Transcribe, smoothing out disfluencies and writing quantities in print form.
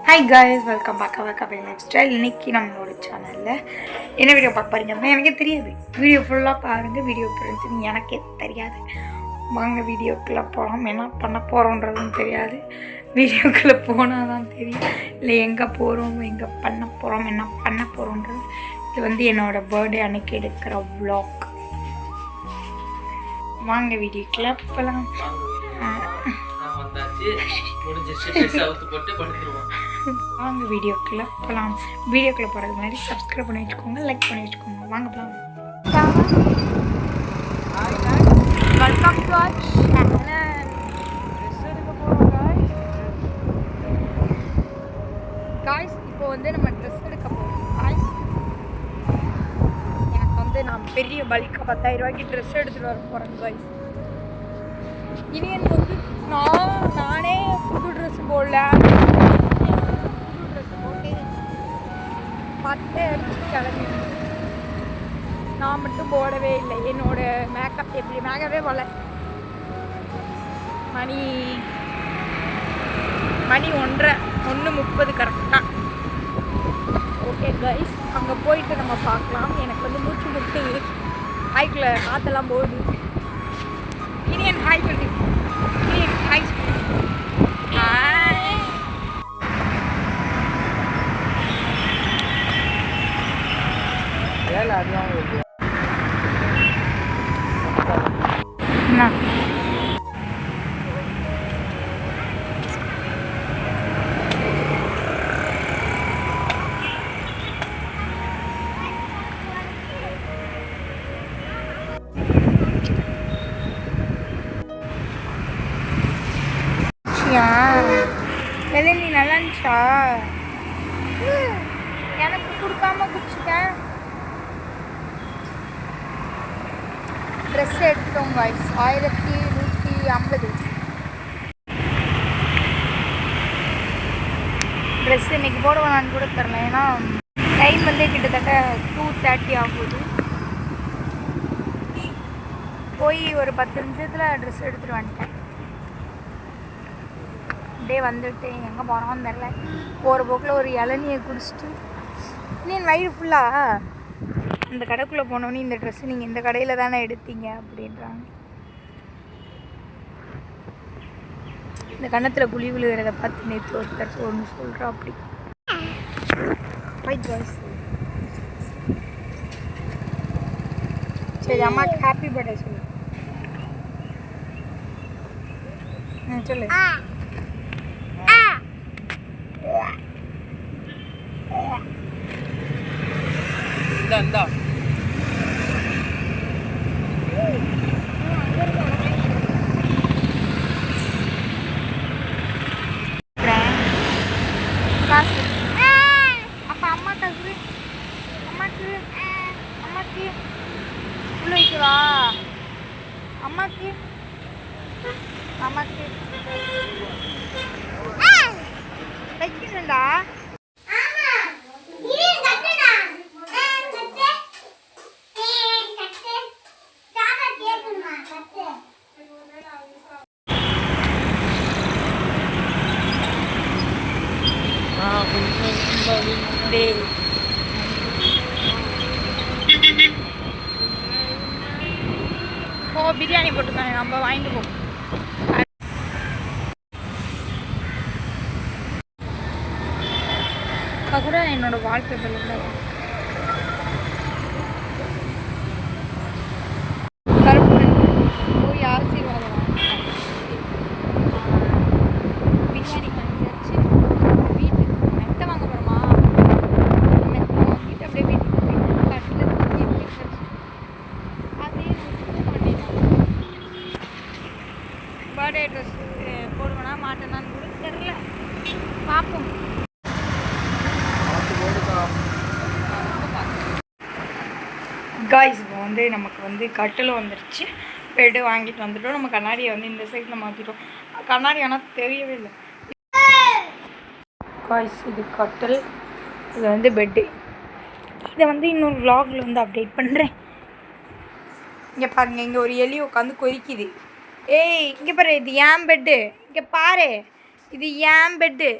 Hi guys, welcome back our life style. இன்றைக்கி நம்மளோட சேனலில் என்ன வீடியோ பார்க்க போகிறீங்க அப்படின்னா எனக்கே தெரியாது. வீடியோ ஃபுல்லாக பாருங்கள். வீடியோ பிரிஞ்சுன்னு எனக்கே தெரியாது. வாங்க வீடியோக்குள்ளே போகலாம். என்ன பண்ண போகிறோன்றதும் தெரியாது. வீடியோக்குள்ளே போனால் தான் தெரியும். இல்லை எங்கே போகிறோம், எங்கே பண்ண போகிறோம், என்ன பண்ண போகிறோன்றது. இது வந்து என்னோடய பர்த்டே அன்னைக்கு எடுக்கிற வ்ளாக். வாங்க வீடியோக்குள்ளே போகலாம். வாங்க வீடியோக்குள்ளே போகலாம். வீடியோக்குள்ளே போகிறது மாதிரி சப்ஸ்கிரைப் பண்ணி வச்சுக்கோங்க, லைக் பண்ணி வச்சுக்கோங்க. வாங்க போகலாம். Welcome to our channel. Guys, இப்போ வந்து நம்ம ட்ரெஸ் எடுக்க போகிறோம். காய்ஸ், எனக்கு வந்து நான் பெரிய பல்காக 10,000 ரூபாய்க்கு ட்ரெஸ் எடுத்துகிட்டு வர போகிறேன். காய்ஸ், இனி எனக்கு வந்து நானே புது ட்ரெஸ் போடல, புது ட்ரெஸ் போட்டு 10 அடிச்சு கிளம்பி. நான் மட்டும் போடவே இல்லை. என்னோட மேக்கப் எப்படி மேக்கப்பே போடல. மணி 1:30 கரெக்டாக. ஓகே கைஸ், அங்கே போயிட்டு நம்ம பார்க்கலாம். எனக்கு வந்து மூச்சு முட்டு ஹைக்கில் காற்றெல்லாம் போகுது. இனியன் ஹாய் சொல்லி, இனியன் ஹாய் சொல்லி. நீ நல்லா இருந்துச்சா? எனக்கு கொடுக்காம குடிச்சிட்டேன். ட்ரெஸ் எடுத்துட்டோம் காய்ஸ், 1150 ட்ரெஸ். இன்னைக்கு போட வேணான்னு கூட தரல, ஏன்னா டைம் வந்து கிட்டத்தட்ட 2:30 ஆகுது. போய் ஒரு 10 நிமிஷத்தில் ட்ரெஸ் எடுத்துகிட்டு வந்துட்டேன். அப்படியே வந்துட்டு எங்கே போகிறோம்னு தெரில. போகிற போக்கில் ஒரு இளநியை குடிச்சிட்டு, இன்னும் வயிறு ஃபுல்லாக இந்த கடைக்குள்ளே போனோன்னே இந்த ட்ரெஸ்ஸு நீங்கள் இந்த கடையில் தானே எடுத்தீங்க அப்படின்றாங்க. இந்த கன்னத்தில் குழி விழுகிறத பார்த்து நேற்று ஒருத்தர் ஒன்று சொல்கிறா. அப்படி ஃபைட் பாய்ஸ். சரி, அம்மாவுக்கு ஹாப்பி பர்த்டே சொல்லு. சொல்லு. இந்தா அப்போ அம்மாக்கு உள்ள வைக்கவா? அம்மாக்கு வைக்கணும்டா. ஓ, பிரியாணி போட்டுருக்காங்க, நம்ம வாங்கிட்டு போ. கூட என்னோட வால்பேப்பரில் கருப்பு போய் ஆசீர்வாதம் பிரியாணி வாங்கியாச்சு. வீட்டுக்கு மெத்தை வாங்க போகிறோமா? மெத்தை வாங்கிட்டு அப்படியே வீட்டுக்கு போயிட்டு கட்டில் தூக்கி அதே பர்த்டே ட்ரெஸ் போடுவேனா மாட்டேனான்னு கூட தெரியல, பார்ப்போம். காய்ஸ், இப்போ வந்து நமக்கு வந்து கட்டில் வந்துடுச்சு. பெட்டு வாங்கிட்டு வந்துட்டோம். நம்ம கண்ணாடியை வந்து இந்த சைடில் மாற்றிட்டோம். கண்ணாடி ஆனால் தெரியவே இல்லை. காய்ஸ், இது கட்டில், இது வந்து பெட்டு. இதை வந்து இன்னொரு vlogல வந்து அப்டேட் பண்ணுறேன். இங்கே பாருங்கள், இங்கே ஒரு எலி உட்காந்து கொதிக்குது. ஏய், இங்கே பாரு, இது ஏன் பெட்டு. இங்கே பாரு, இது ஏன் பெட்டு.